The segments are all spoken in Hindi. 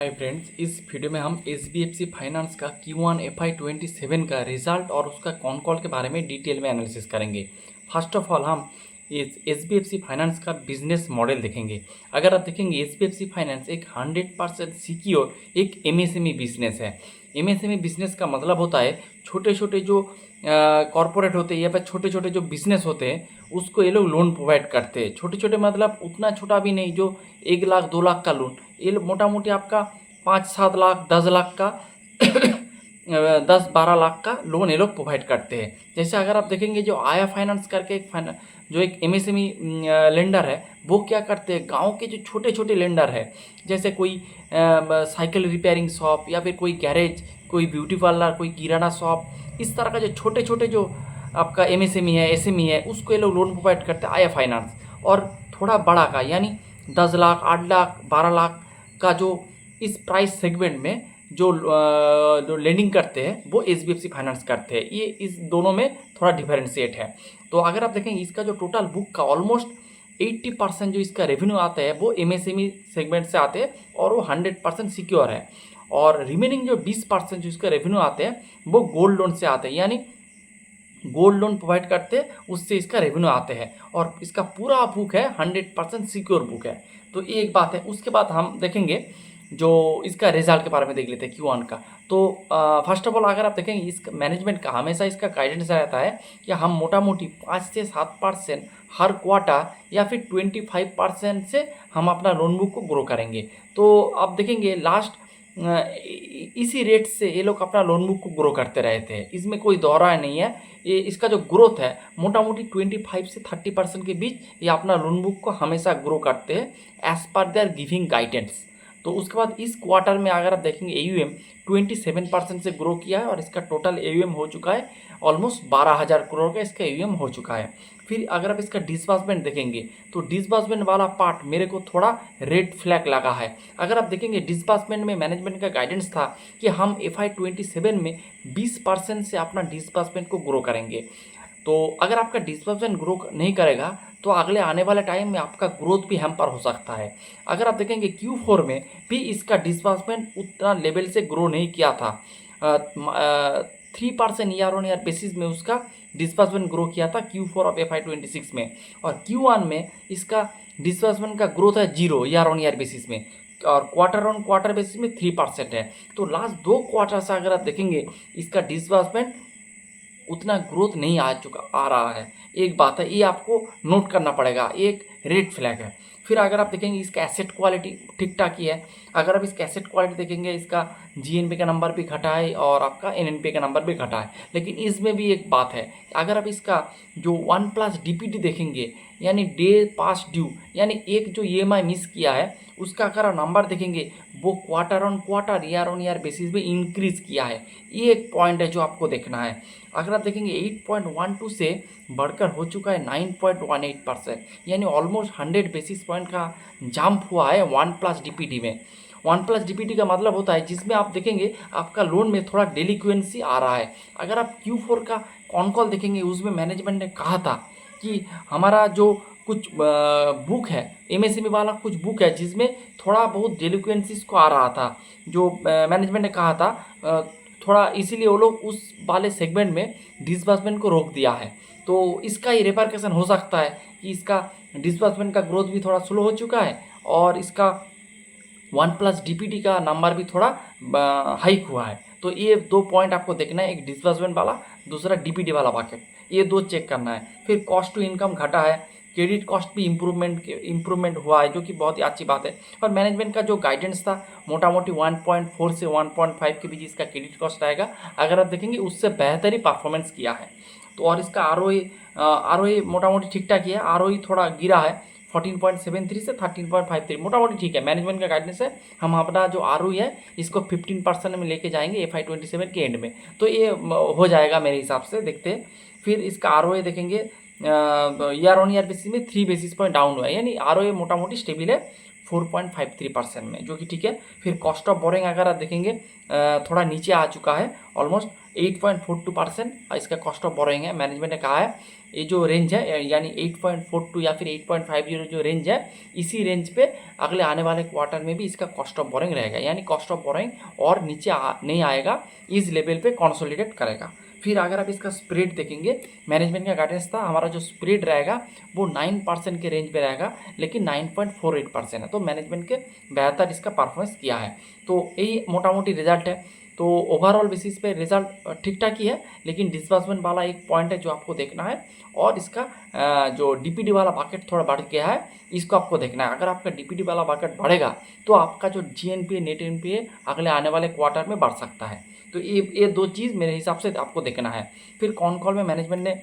हाय फ्रेंड्स, इस वीडियो में हम एच फाइनेंस का Q1 FY27 का रिजल्ट और उसका कॉन कॉल के बारे में डिटेल में एनालिसिस करेंगे। फर्स्ट ऑफ ऑल हम इस एच फाइनेंस का बिजनेस मॉडल देखेंगे। अगर आप देखेंगे एच फाइनेंस एक 100% सिक्योर एक एमएसएमई बिजनेस है। एमएसएमई बिजनेस का मतलब होता है छोटे छोटे जो कॉरपोरेट होते हैं या फिर छोटे छोटे जो बिजनेस होते हैं उसको ये लोग लोन प्रोवाइड करते हैं। छोटे छोटे मतलब उतना छोटा भी नहीं जो 1 लाख 2 लाख का लोन, ये मोटा मोटी आपका 5-7 लाख 10 लाख का 10-12 लाख का लोन ये लोग प्रोवाइड करते हैं। जैसे अगर आप देखेंगे जो आया फाइनेंस करके जो एक एमएसएमई लेंडर है, वो क्या करते हैं, गांव के जो छोटे छोटे लेंडर है, जैसे कोई साइकिल रिपेयरिंग शॉप या फिर कोई गैरेज, कोई ब्यूटी पार्लर, कोई किराना शॉप, इस तरह का जो छोटे छोटे जो आपका एमएसएमई है, एसएमई है, उसको ये लोग लोन प्रोवाइड करते हैं आया फाइनेंस। और थोड़ा बड़ा का यानी 10 लाख 8 लाख 12 लाख का जो इस प्राइस सेगमेंट में जो लेंडिंग करते हैं वो एच फाइनेंस करते हैं। ये इस दोनों में थोड़ा डिफरेंशिएट है। तो अगर आप देखेंगे इसका जो टोटल बुक का ऑलमोस्ट 80% जो इसका रेवेन्यू आता है वो एमएसएमई सेगमेंट से आते हैं और वो 100% सिक्योर है। और रिमेनिंग जो 20% जो इसका रेवेन्यू आते हैं वो गोल्ड लोन से आते हैं, यानी गोल्ड लोन प्रोवाइड करते हैं, उससे इसका रेवेन्यू आते हैं। और इसका पूरा बुक है 100% सिक्योर बुक है। तो ये एक बात है। उसके बाद हम देखेंगे जो इसका रिजल्ट के बारे में देख लेते हैं Q1 का। तो फर्स्ट ऑफ ऑल अगर आप देखेंगे इस मैनेजमेंट का हमेशा इसका गाइडेंस रहता है कि हम मोटा मोटी 5 से 7% हर क्वार्टर या फिर 25% से हम अपना लोन बुक को ग्रो करेंगे। तो आप देखेंगे लास्ट इसी रेट से ये लोग अपना लोन बुक को ग्रो करते रहते हैं, इसमें कोई दौरा नहीं है। ये इसका जो ग्रोथ है मोटा मोटी 25 से 30% के बीच ये अपना लोन बुक को हमेशा ग्रो करते हैं as per there giving guidance. तो उसके बाद इस क्वार्टर में अगर आप देखेंगे AUM 27% से ग्रो किया है और इसका टोटल AUM हो चुका है ऑलमोस्ट 12,000 करोड़ का इसका AUM हो चुका है। फिर अगर आप इसका डिसबर्समेंट देखेंगे तो डिसबर्समेंट वाला पार्ट मेरे को थोड़ा रेड फ्लैग लगा है। अगर आप देखेंगे डिसबर्समेंट में मैनेजमेंट का गाइडेंस था कि हम FY27 में 20% से अपना डिसबर्समेंट को ग्रो करेंगे। तो अगर आपका डिसबर्समेंट ग्रो नहीं करेगा तो अगले आने वाले टाइम में आपका ग्रोथ भी हैम्पर हो सकता है। अगर आप देखेंगे Q4 में भी इसका डिसबर्समेंट उतना लेवल से ग्रो नहीं किया था। 3% ईयर ऑन ईयर बेसिस में उसका डिसबर्समेंट ग्रो किया था Q4 ऑफ FY26 में। और Q1 में इसका डिसबर्समेंट का ग्रोथ है 0 ईयर ऑन ईयर बेसिस में, और क्वार्टर ऑन क्वार्टर बेसिस में 3% है। तो लास्ट 2 क्वार्टर से अगर आप देखेंगे इसका डिसबर्समेंट उतना ग्रोथ नहीं आ रहा है। एक बात है, ये आपको नोट करना पड़ेगा, एक रेड फ्लैग है। फिर अगर आप देखेंगे इसका एसेट क्वालिटी ठीक ठाक ही है। अगर आप इसका एसेट क्वालिटी देखेंगे इसका GNP का नंबर भी घटा है और आपका NNP का नंबर भी घटा है। लेकिन इसमें भी एक बात है, अगर आप इसका जो 1+ DPD देखेंगे यानी डे पास ड्यू, यानी एक जो EMI मिस किया है उसका अगर आप नंबर देखेंगे वो quarter on quarter year on year basis पे इंक्रीज किया है। ये एक पॉइंट है जो आपको देखना है। अगर आप देखेंगे 8.12 से बढ़कर हो चुका है 9.18%, यानी ऑलमोस्ट 100 बेसिस पॉइंट का जंप हुआ है 1+ DPD में। 1+ DPD का मतलब होता है जिसमें आप देखेंगे आपका लोन में थोड़ा डेलिक्वेंसी आ रहा है। अगर आप Q4 का कॉन कॉल देखेंगे उसमें मैनेजमेंट ने कहा था कि हमारा जो कुछ बुक है एमएसएमई वाला, कुछ बुक है जिसमें थोड़ा बहुत डेलिक्वेंसीज को आ रहा था, जो मैनेजमेंट ने कहा था थोड़ा, इसीलिए वो लोग उस वाले सेगमेंट में डिसबर्समेंट को रोक दिया है। तो इसका ही रिपरकशन हो सकता है कि इसका डिसबर्समेंट का ग्रोथ भी थोड़ा स्लो हो चुका है और इसका 1+ DPD का नंबर भी थोड़ा हाइक हुआ है। तो ये 2 पॉइंट आपको देखना है, एक डिसबर्समेंट वाला, दूसरा DPD वाला बकेट, ये 2 चेक करना है। फिर कॉस्ट टू इनकम घटा है, क्रेडिट कॉस्ट भी इम्प्रूवमेंट हुआ है जो कि बहुत ही अच्छी बात है। और मैनेजमेंट का जो गाइडेंस था मोटा मोटी 1.4 से 1.5 के बीच इसका क्रेडिट कॉस्ट आएगा। अगर आप देखेंगे उससे बेहतर ही परफॉर्मेंस किया है। तो और इसका ROE मोटा मोटी ठीक ठाक ही है। ROE थोड़ा गिरा है 14.73 से 13.53, मोटा मोटी ठीक है। मैनेजमेंट का गाइडेंस है हम अपना जो ROE है इसको 15% में लेके जाएंगे FY27 के एंड में। तो ये हो जाएगा मेरे हिसाब से, देखते हैं। फिर इसका ROA देखेंगे ईयर ऑन ईयर बेसिस में 3 बेसिस पॉइंट डाउन हुआ है, यानी ROA मोटा मोटी स्टेबल है 4.53% में, जो कि ठीक है। फिर कॉस्ट ऑफ बोरिंग अगर आप देखेंगे थोड़ा नीचे आ चुका है ऑलमोस्ट 8.42% इसका कॉस्ट ऑफ बोरोइंग है। मैनेजमेंट ने कहा है ये जो रेंज है यानी 8.42 या फिर 8.50 जो रेंज है, इसी रेंज पे अगले आने वाले क्वार्टर में भी इसका कॉस्ट ऑफ बोरोइंग रहेगा, यानी कॉस्ट ऑफ बोरोइंग और नीचे नहीं आएगा, इस लेवल पे कंसोलिडेट करेगा। फिर अगर आप इसका स्प्रेड देखेंगे, मैनेजमेंट का गाइडेंस था हमारा जो स्प्रेड रहेगा वो 9% के रेंज पे रहेगा, लेकिन 9.48% है, तो मैनेजमेंट के बेहतर इसका परफॉर्मेंस किया है। तो यही मोटा मोटी रिजल्ट है। तो ओवरऑल बेसिस पे रिजल्ट ठीक ठाक ही है, लेकिन डिस्बर्समेंट वाला एक पॉइंट है जो आपको देखना है, और इसका जो डीपीडी वाला बकेट थोड़ा बढ़ गया है, इसको आपको देखना है। अगर आपका डीपीडी वाला बकेट बढ़ेगा तो आपका जो जीएनपीए नेट एनपीए अगले आने वाले क्वार्टर में बढ़ सकता है। तो ये दो चीज़ मेरे हिसाब से आपको देखना है। फिर कॉन कॉल में मैनेजमेंट ने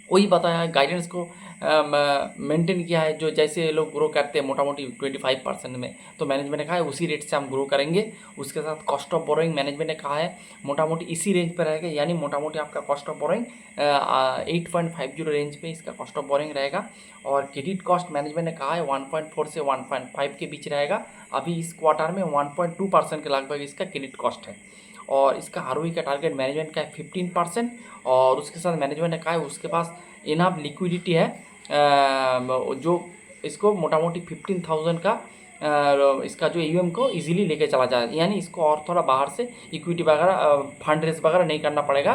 वही बताया है, गाइडेंस को मेंटेन किया है, जो जैसे ये लोग ग्रो करते हैं मोटा मोटी 25% में, तो मैनेजमेंट ने कहा है उसी रेट से हम ग्रो करेंगे। उसके साथ कॉस्ट ऑफ बोरोइंग मैनेजमेंट ने कहा है मोटा मोटी इसी रेंज पर रहेगा, यानी मोटा मोटी आपका कॉस्ट ऑफ बोरोइंग 8.50 रेंज पे इसका कॉस्ट ऑफ बोरोइंग रहेगा। और क्रेडिट कॉस्ट मैनेजमेंट ने कहा है 1.4 से 1.5 के बीच रहेगा। अभी इस क्वार्टर में 1.2% के लगभग इसका क्रेडिट कॉस्ट है। और इसका आरओई का टारगेट मैनेजमेंट का है 15%। और उसके साथ मैनेजमेंट ने कहा है उसके पास इनफ लिक्विडिटी है, जो इसको मोटा मोटी 15,000 का इसका जो ईयूएम को इजीली लेके चला जाए, यानी इसको और थोड़ा बाहर से इक्विटी वगैरह फंड रेस वगैरह नहीं करना पड़ेगा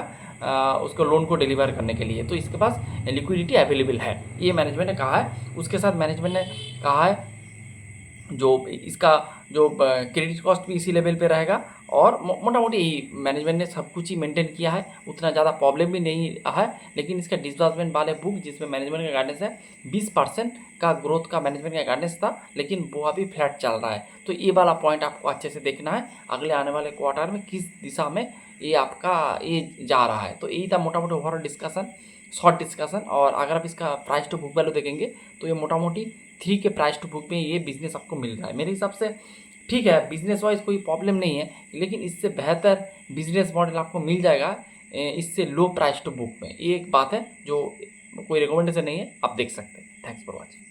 उसको लोन को डिलीवर करने के लिए, तो इसके पास लिक्विडिटी अवेलेबल है, ये मैनेजमेंट ने कहा है। उसके साथ मैनेजमेंट ने कहा है जो इसका जो क्रेडिट कॉस्ट भी इसी लेवल पे रहेगा, और मोटा मोटी मैनेजमेंट ने सब कुछ ही मेंटेन किया है, उतना ज़्यादा प्रॉब्लम भी नहीं है। लेकिन इसका डिस्बर्समेंट वाले बुक जिसमें मैनेजमेंट का गाइडेंस है 20% का ग्रोथ का मैनेजमेंट का गाइडेंस था, लेकिन वो अभी फ्लैट चल रहा है। तो ये वाला पॉइंट आपको अच्छे से देखना है, अगले आने वाले क्वार्टर में किस दिशा में ये आपका ये जा रहा है। तो यही था मोटा मोटी ओवरऑल डिस्कशन, शॉर्ट डिस्कशन। और अगर आप इसका प्राइस टू बुक वैल्यू देखेंगे तो ये मोटा मोटी 3 के प्राइस टू बुक में ये बिजनेस आपको मिल रहा है। मेरे हिसाब से ठीक है, बिजनेस वाइज कोई प्रॉब्लम नहीं है, लेकिन इससे बेहतर बिजनेस मॉडल आपको मिल जाएगा इससे लो प्राइस टू बुक में। ये एक बात है जो कोई रिकमेंडेशन नहीं है, आप देख सकते हैं। Thanks for watching.